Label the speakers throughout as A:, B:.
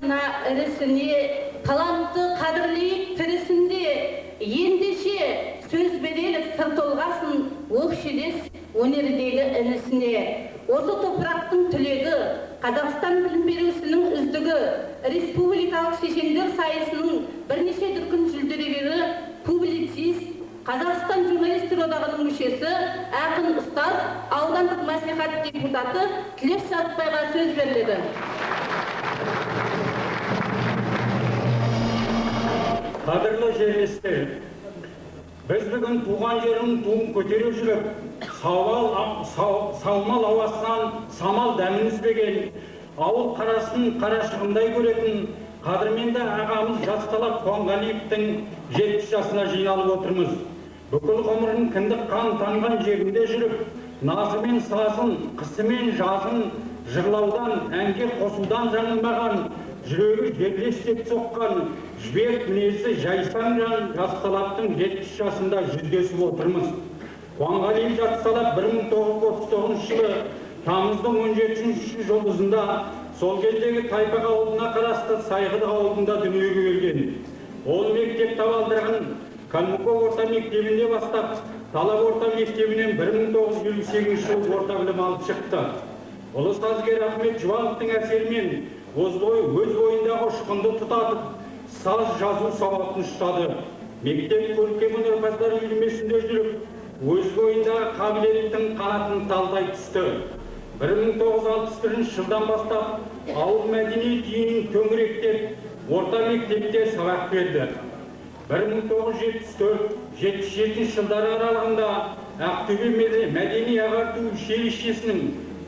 A: ірісіне талантты қадірлейіп тірісінде ендеше сөз берелік сыр толғасын өкшелес өнердегі інісіне. Осы топырақтың түлегі, Қазақстан білім беру ісінің үздігі, республикалық шешендер сайысының бірнеше дүркін жүлдегері, публицист, Қазақстан журналистер одағының мүшесі, ақын ұстаз, аудандық мәслихат депутаты Тілеш Сатпайға сөз беріледі.
B: Қадірлі жерлестер, біз бүгін туған жердің туын көтеріп жүріп, саумал ауасынан самал дәмін үзбеген, ауыл қарасын қарашығындай көретін қадірменді ағамыз Жасқалап Қуанғалиевтің 70 жасына жиналып отырмыз. Бүкіл ғұмырын кіндік қан танған жерінде жүріп, назы мен сазын, қысы мен жазын жырлаудан, әнге қосудан жаңылмаған, жүрегі жерлестеп соққан, жібек мінезі жайсаң жан Жасқалаптың 70 жасында жүздесіп отырмыз. Қуанғалиев Жасқалап 1939 жылы тамыздың 17-ші жұлдызында сол кездегі Тайпақ ауылына қарасты Сайғыдық ауылында дүниеге келген. Ол мектеп табалдырығын Калмыков орта мектебінде бастап, Талап орта мектебінен 1958 жылы орта білім алып шықты. Ұлы сазгер Ахмет Жұбановтың әсерімен өз бойындағы ұшқынды тұтатып, саз жазу сауатын ұштады. Мектеп көркем өнерпаздар үйірмесінде жүріп, өз бойындағы қабілеттің қанатын талдай түсті. 1961 жылдан бастап ауыл мәдениет үйінің төңіректеп орта мектепте сабақ берді. 1974-77 жылдары аралығында Ақтөбе мәдени ағарту училищесінің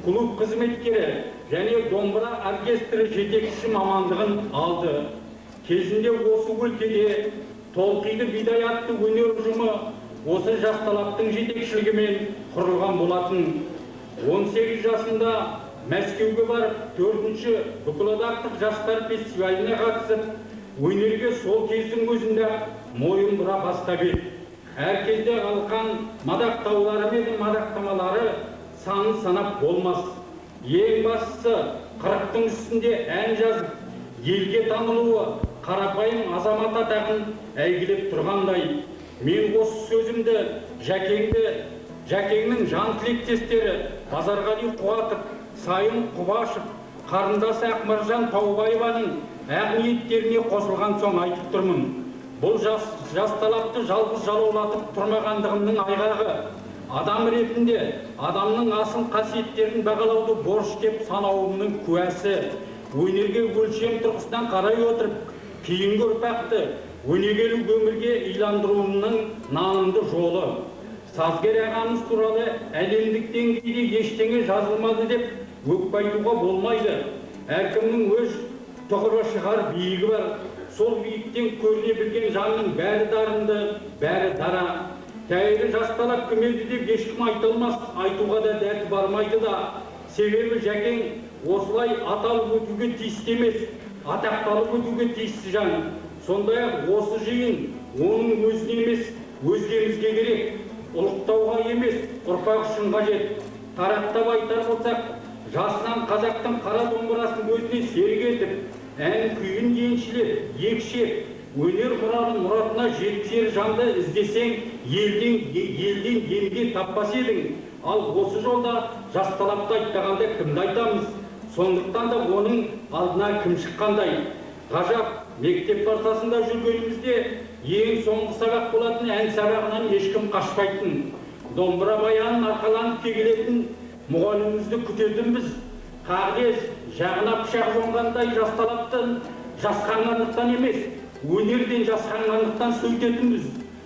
B: клуб қызметкері және домбыра оркестрі жетекші мамандығын алды. Кезінде осы өлкеде Толқиды бидай атты өнер ұжымы осы Жасқалаптың жетекшілігімен құрылған болатын. 18 жасында Мәскеуге барып, 4-ші бүкілодақтық жастар фестиваліне қатысып, өнерге сол кездің өзінде мойын бұра бастап еді. Әр кезде қалқан мадақтаулары мен мадақтамалары санын санап болмас. Ең бастысы 40-тың үстінде ән жазып, елге танылуы, қарапайым азамат атағын әйгілеп тұрғандай. Мен осы сөзімді Жәкеңнің жан тілектестері Базарғали Қуатов, Сайын Құбашев, қарындасы Ақмаржан Таубаеваның ақ ниеттеріне қосылған соң айтып тұрмын. Бұл Жасқалапты жалғыз жалаулатып тұрмағандығымның айғағы. Адам ретінде адамның асыл қасиеттерін бағалауды борыш деп санауымның куәсі. Өнерге өлшем тұрғысынан қарай отырып, кейінгі ұрпақты өнегелі өмірге иландыруымның нанымды жолы. Сазгер ағамыз туралы әлемдік деңгейде ештеңе жазылмады деп өкпайтуға болмайды. Әркімнің өз тұғыры шығар биігі бар. Сол биіктен көріне білген жанның бәрі дарынды, бәрі дара. Тәйірі Жасқалап кімелді деп ешкім айтылмас, айтуға да дәті бармайды да. Себебі Жәкең осылай аталып өтуге тиісті емес, атақталып өтуге тиісті жан. Сондай-ақ осы жиын оның өзіне емес, өзгемізге керек. Ұлықтауға емес, ұрпақ үшін қажет. Тарақтап айтар болсақ, жасынан қазақтың қара домбырасын өзіне серік етіп, ән күйін еншілеп, екшеп, өнер мұратына жеткізер жанды іздесең, елден емге таппас едің. Ал осы жолда Жасқалапты айтпағанда кімді айтамыз? Сондықтан да оның алдына кім шыққандай? Ғажап, мектеп партасында жүргенімізде ең соңғы сабақ болатын ән сабағынан ешкім қашпайтын. Домбыра баянын арқаланып келетін мұғалімімізді күтетінбіз. Қағез, жағына пышақ жонғандай Жасқалаптан жасқанғандықтан емес, өнерден жасқанғандықтан сөйтетінбіз.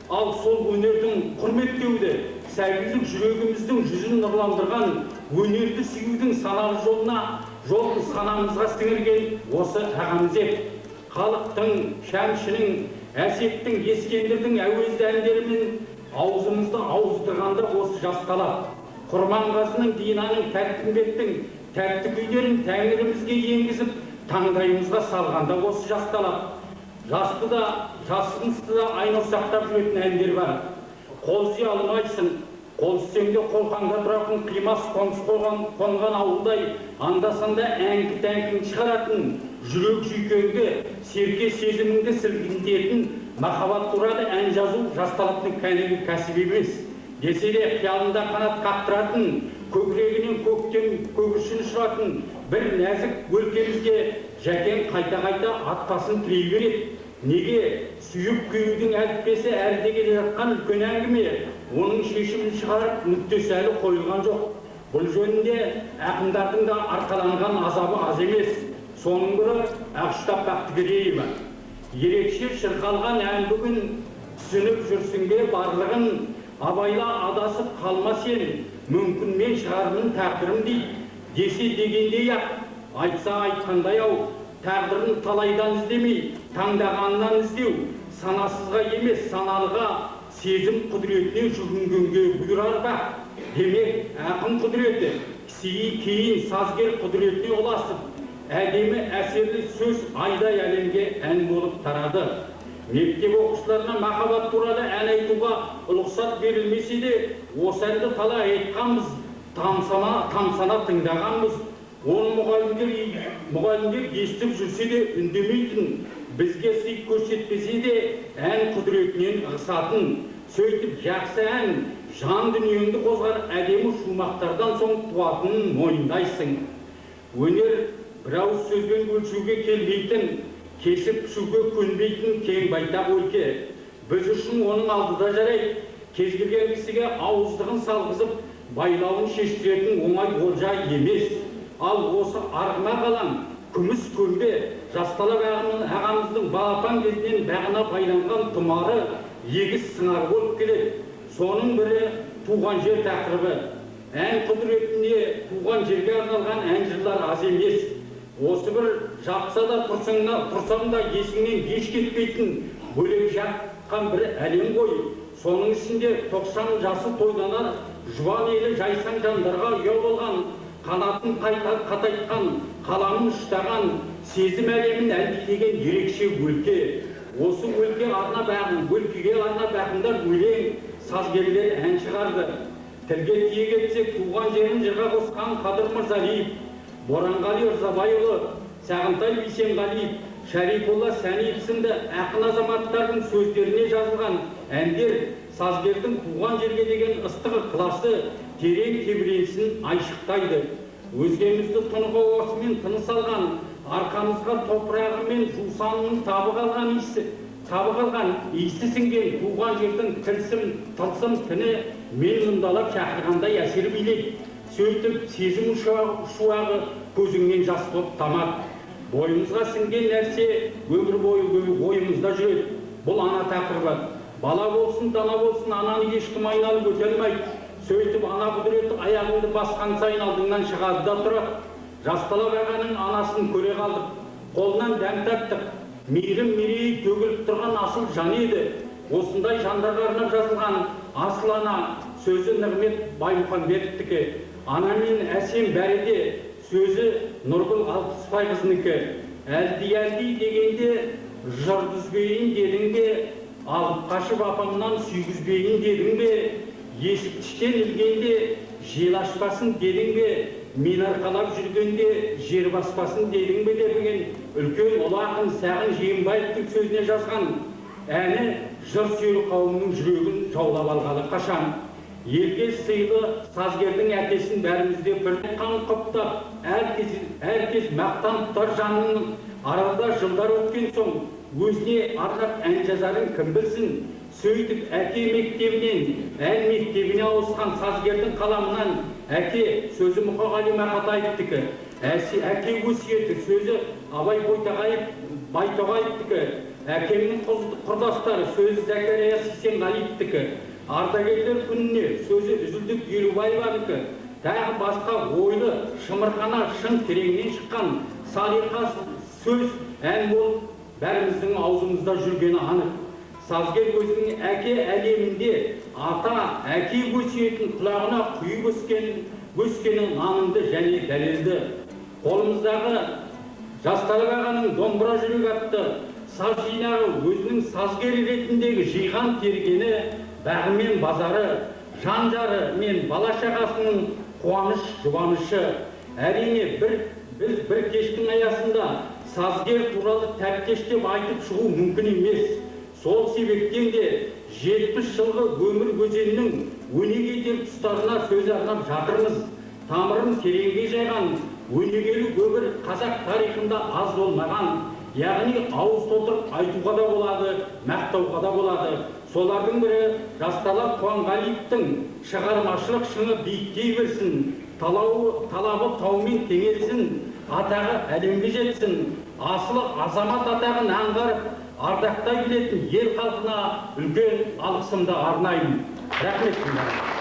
B: Ал сол өнердің құрметтеуді, сәйгүлік жүрегіміздің жүзін нұрландырған, өнерді сүюдің саналы жолын санамызға сіңірген осы ағамыз еді. Халықтың, шәмшінің, әсеттің, ескендірдің әуезді әндерімен аузымызды ауыздырғанда осы Жасқалап. Құрманғазының, Динаның, Тәттімбеттің тәтті күйлерін тәңірімізге енгізіп, таңдайымызға салғанда осы Жасқалап. Жасты да, жасынысты да айналсақтап жүретін әндер бар. Қол үзе алмайсың, қол үстеңде қолқаңда тұратын қимас қонған ауылдай анда-санда әңкі-тәңкін шығаратын жүрек жүйкеңді, серке сезіміңді сілкінтетін махаббат туралы ән жазу жас талаптың кәнігі кәсіп емес. Десе де қиялында қанат қақтыратын, көкірегінен көктем көгішін ұшыратын бір нәзік өлкемізге жәкең қайта-қайта атпасын тірей береді. Неге? Сүйіп күйеудің әліппесі әлде келе жатқан үлкен әңгіме, оның шешімін шығарып нүктесі әлі қойылған жоқ. Бұл жөнінде ақындардың да арқаланған азабы аз емес. Соның бірі Ақштап Бақтыгереева. Ерекше шырқалған ән бүгін, түсініп жүрсің бе барлығын, абайла адасып қалма сен, мүмкін мен шығармын тағдырым дейді. Десе дегендей-ақ, айтса айтқандай ау, тағдырын талайдан іздемей, таңдағаннан іздеу, санасызға емес саналыға, сезім құдіретіне жүгінгенге бұйырар ба? Демек, ақын құдіреті, кейін сазгер құдіретіне ұласып, әдемі әсерлі сөз айдай әлемге ән болып тарады. Мектеп оқушыларына махаббат туралы ән айтуға рұқсат берілмесе де, осы әнді талай айтқанбыз, тамсана тыңдағанбыз. Оны мұғалімдер естіп жүрсе де үндемейтін, бізге сый көрсетпесе де ән құдіретінен ығысатын. Сөйтіп жақсы ән, жан дүниеңді қозғар әдемі шумақтардан соң туатынын мойындайсың. Өнер бір ауыз сөзбен өлшеуге келмейтін, кесіп пішуге көнбейтін кең байтақ өлке. Біз үшін оның алдыда жарайды. Кез келген кісіге ауыздығын салғызып, байлауын шештіретін оңай олжа емес. Ал осы арғына қалан, күміс көмбе, жасталап ағамыздың балапан кезінен бағына байланған тұмары егіз сыңар болып келеді. Соның бірі туған жер тақырыбы. Ән құдіретіне туған жерге арналған ән жырлар аз емес. Осы бір жатса да тұрсам да есіңнен еш кетпейтін бөлек жатқан бір әлем ғой. Соның ішінде 90 жасы тойланар жуан елі жайсаң жандарға ұя болған, қанатын қатайтқан, қаламын ұштаған, сезім әлемін әлдилеген ерекше өлке. Осы өлкеге арнап ақындар өлең, сазгерлер ән шығарды. Тілге тиек етсек, туған жерін жырға қосқан Қадыр Мырзалиев, Боранғали Ырзабайұлы, Сағынтай Бейсенғалиев, Шарифолла Сәниев сынды ақын азаматтардың сөздеріне жазылған әндер сазгердің туған жерге деген ыстық ықыласы, терең тебіренісін айшықтайды. Өзгемізді тұнығы осымен тыныс алған, арқамызға топырағы мен жусанының табы қалған иісі сіңген туған жердің тылсым тіні мен мұндалап шақырғандай әсер билейді. Сөйтіп сезім шуағы көзіңнен жас боп тамады. Бойымызға сіңген нәрсе өмір бойы ойымызда жүреді. Бұл ана тақырыбы. Бала болсын, дана болсын, ананы ешкім айналып өте алмайды. Сөйтіп ана құдіреті аяғыңды басқан сайын алдыңнан шығады да тұрады. Жасталап ағаның анасын көре қалдық, қолынан дәм таттық. Мейірім мерейі төгіліп тұрған асыл жан еді. Осындай жандарға арнап жазылған асыл ана сөзі Нығмет Баймұхамбетовтікі. Ана мен әсем бәріде сөзі Нұргүл Алпысбайқызынікі. Әлди дегенде жыр дүзбейін дедің бе, алып қашып апамнан сүйгізбейін дедің бе, есік іштен ілгенде жел ашпасын дедің бе, мен арқалап жүргенде жер баспасын дедің бе деген үлкен ұлы ақын Сағын Жиенбаевтың сөзіне жазған әні жыр сүйер қауымның жүрегін жаулап алғалы қашан. Елге сыйлы сазгердің әкесін бәрімізде бір қан құптап, әркез мақтан тұтар жанның арада жылдар өткен соң өзіне арнап ән жазарын кім білсін. Сөйтіп әке мектебінен ән мектебіне ауысқан сазгердің қаламынан әке сөзі Мұқағали Мақатаевтікі, әке өсиеті сөзі Абай Байтоғаевтікі, әкемнің құрдастары сөзі Зәкәрия Сейсенғалиевтікі, ардагерлер күніне сөзі Үзілдік Елубаеванікі, тағы басқа ойлы шымырқана шын тереңнен шыққан салиқа сөз ән болып бәріміздің аузымызда жүргені анық. Сазгер өзінің әке әлемінде ата, әке өсиетін құлағына құйып өскені нанымды және дәлелді. Қолымыздағы жасталып ағаның домбыра жүрек атты саз жинағы өзінің сазгер ретіндегі жиған тергені, бағы мен базары, жан жары мен бала шағасының қуаныш жұбанышы. Әрине біз бір кештің аясында сазгер туралы тәптештеп айтып шығу мүмкін емес. Сол себептен де 70 жылғы өмір өзенінің өнеге етер тұстарына сөз арнап жатырмыз. Тамырын тереңге жайған өнегелі өмір қазақ тарихында аз болмаған, яғни ауыз толтырып айтуға да болады, мақтауға да болады. Солардың бірі Жасталап Қуанғалиевтің шығармашылық шыңы биіктей берсін, талабы таумен теңелсін, атағы әлемге жетсін, асылы азамат атағын аңғарып, ардақтай білетін ел халқына үлкен алғысымды арнаймын. Рахмет.